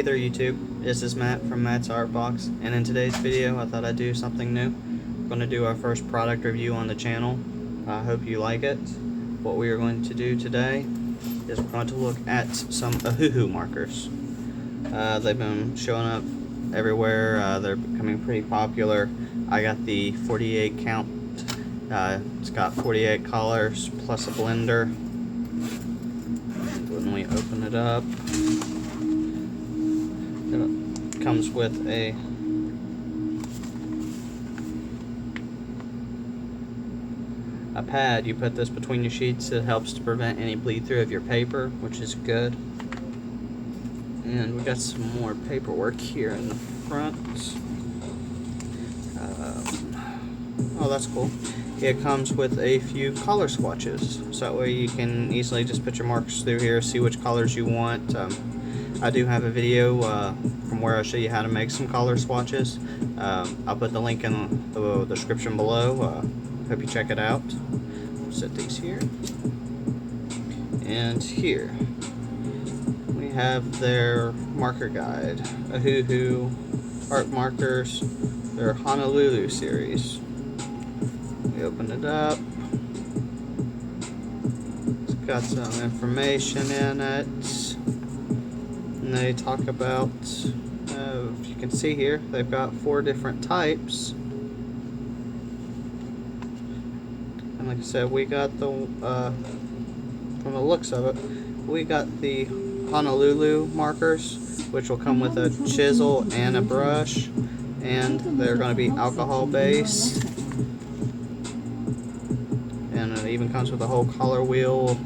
Hey there YouTube, this is Matt from Matt's Art Box, and in today's video I thought I'd do something new. We're going to do our first product review on the channel. I hope you like it. What we are going to do today is we're going to look at some Ohuhu markers. They've been showing up everywhere, they're becoming pretty popular. I got the 48 count, it's got 48 colors plus a blender. When we open it up, it comes with a pad. You put this between your sheets. It helps to prevent any bleed through of your paper, which is good. And we got some more paperwork here in the front. Oh, that's cool. It comes with a few color swatches, so that way you can easily just put your marks through here, see which colors you want. I do have a video from where I show you how to make some color swatches. I'll put the link in the description below. Hope you check it out. Set these here. And here we have their marker guide. Ohuhu art markers, their Honolulu series. We open it up. It's got some information in it. And they talk about, if you can see here, they've got 4 different types. And like I said, we got the, from the looks of it, we got the Honolulu markers, which will come with a chisel and a brush. And they're going to be alcohol based. And it even comes with a whole color wheel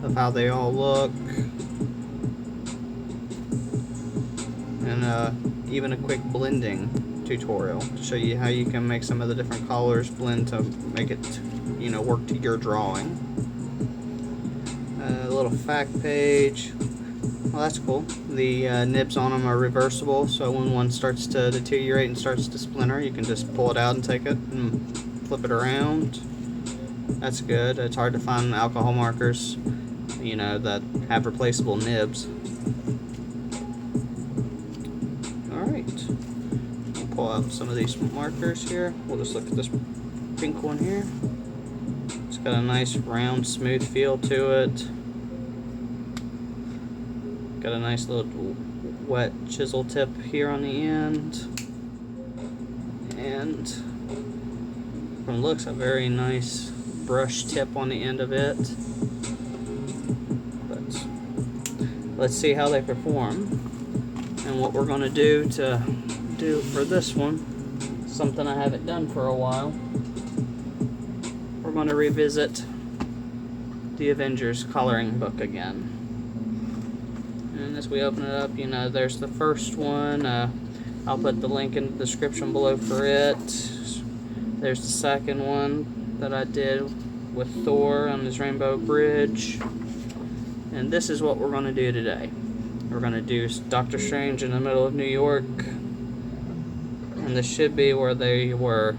of how they all look. And even a quick blending tutorial to show you how you can make some of the different colors blend to make it, you know, work to your drawing. A little fact page. Well, that's cool. The nibs on them are reversible, so when one starts to deteriorate and starts to splinter, you can just pull it out and take it and flip it around. That's good. It's hard to find alcohol markers, you know, that have replaceable nibs. Alright, we'll pull out some of these markers here. We'll just look at this pink one here. It's got a nice round, smooth feel to it. Got a nice little wet chisel tip here on the end. And from the looks, a very nice brush tip on the end of it. But let's see how they perform. And what we're going to do for this one, something I haven't done for a while, we're going to revisit the Avengers coloring book again. And as we open it up, you know, there's the first one. I'll put the link in the description below for it. There's the second one that I did with Thor on his Rainbow Bridge. And this is what we're going to do today. We're going to do Doctor Strange in the middle of New York. And this should be where they were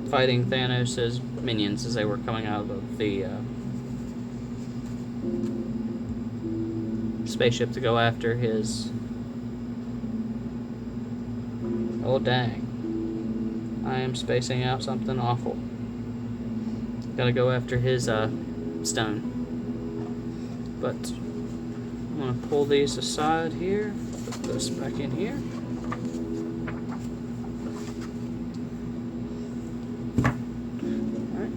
fighting Thanos' minions as they were coming out of the spaceship to go after his... Oh dang. I am spacing out something awful. Gotta go after his stone. But I'm gonna pull these aside here. Put this back in here. Alright.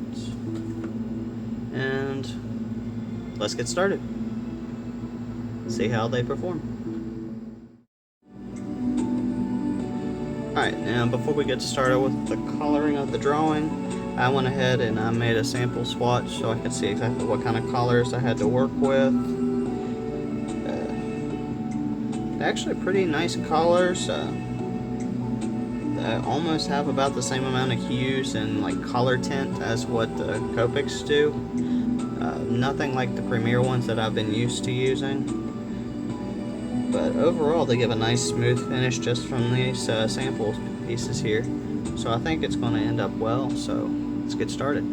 And let's get started. See how they perform. Alright, now before we get started with the coloring of the drawing, I went ahead and I made a sample swatch so I could see exactly what kind of colors I had to work with. Actually pretty nice colors. That almost have about the same amount of hues and like color tint as what the Copics do. Nothing like the Premier ones that I've been used to using. But overall, they give a nice smooth finish just from these sample pieces here. So I think it's going to end up well, so let's get started.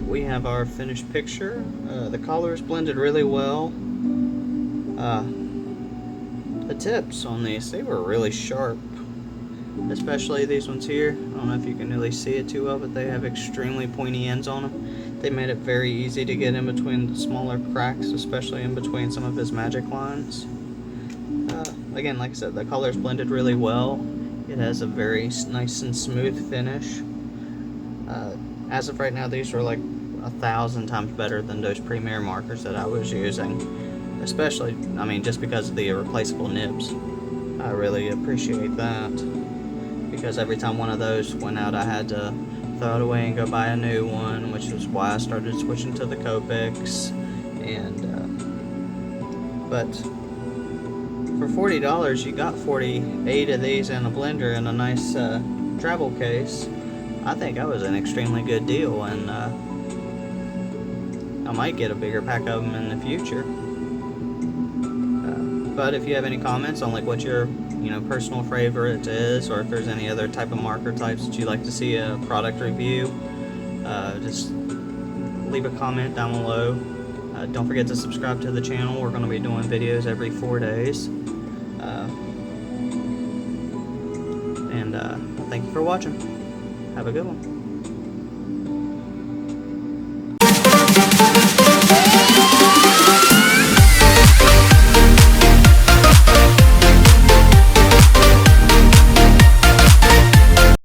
Alright, we have our finished picture. The colors blended really well. The tips on these, they were really sharp. Especially these ones here. I don't know if you can really see it too well, but they have extremely pointy ends on them. They made it very easy to get in between the smaller cracks, especially in between some of his magic lines. Again, like I said, the colors blended really well. It has a very nice and smooth finish. As of right now, these are like 1,000 times better than those Premier markers that I was using. Especially, I mean, just because of the replaceable nibs. I really appreciate that. Because every time one of those went out, I had to throw it away and go buy a new one, which is why I started switching to the Copics. And but for $40, you got 48 of these in a blender and a nice travel case. I think that was an extremely good deal, and I might get a bigger pack of them in the future. But if you have any comments on like what your personal favorite is, or if there's any other type of marker types that you'd like to see a product review, just leave a comment down below. Don't forget to subscribe to the channel. We're going to be doing videos every 4 days. And thank you for watching. Have a good one.